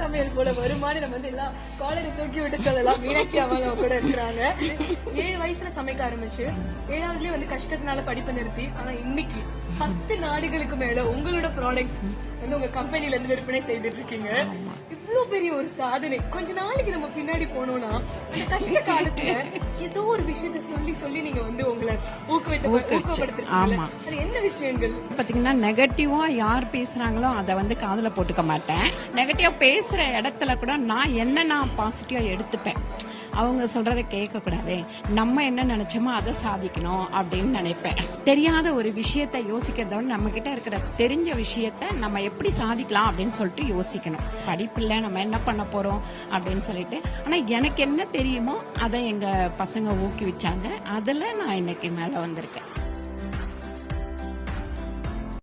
சமையல் போல வருமானு நம்ம வந்து எல்லாம் காலரை தூக்கி விட்டு சொல்லலாம். மீனாட்சி அம்மா நம்ம கூட இருக்கிறாங்க. 7 வயசுல சமைக்க ஆரம்பிச்சு 7வதுலயே வந்து கஷ்டத்தினால படிப்பை நிறுத்தி, ஆனா இன்னைக்கு 10 நாடுகளுக்கு மேல உங்களோட ப்ராடக்ட்ஸ் வந்து உங்க கம்பெனில இருந்து விற்பனை செய்துட்டு இருக்கீங்க. இவ்வளவு பெரிய ஒரு சாதனை. கொஞ்ச நாளைக்கு நம்ம பின்னாடி போனோம்னா அந்த கஷ்ட காலத்துல ஏதோ ஒரு விஷயத்த சொல்லி சொல்லி நீங்க வந்து உங்களை ஊக்கப்படுத்திருக்கீங்க. அது என்ன விஷயங்கள்? பாத்தீங்கன்னா நெகட்டிவா யார் பேசுறாங்களோ அதை வந்து காதுல போட்டுக்க மாட்டேன். நெகட்டிவா பேசுற இடத்துல கூட நான் பாசிட்டிவா எடுத்துப்பேன். அவங்க சொல்றதை கேட்க கூடாது, நம்ம என்ன நினைச்சோமோ அதை சாதிக்கணும் அப்படின்னு நினைப்பேன். தெரியாத ஒரு விஷயத்த யோசிக்கிறதோட நம்ம கிட்ட இருக்கிற தெரிஞ்ச விஷயத்த நம்ம எப்படி சாதிக்கலாம் அப்படின்னு சொல்லிட்டு யோசிக்கணும். படிப்பில்ல நம்ம என்ன பண்ண போறோம் அப்படின்னு சொல்லிட்டு, ஆனா எனக்கு என்ன தெரியுமோ அதை எங்க பசங்க ஊக்குவிச்சாங்க. அதுல நான் இன்னைக்கு மேல வந்திருக்கேன்.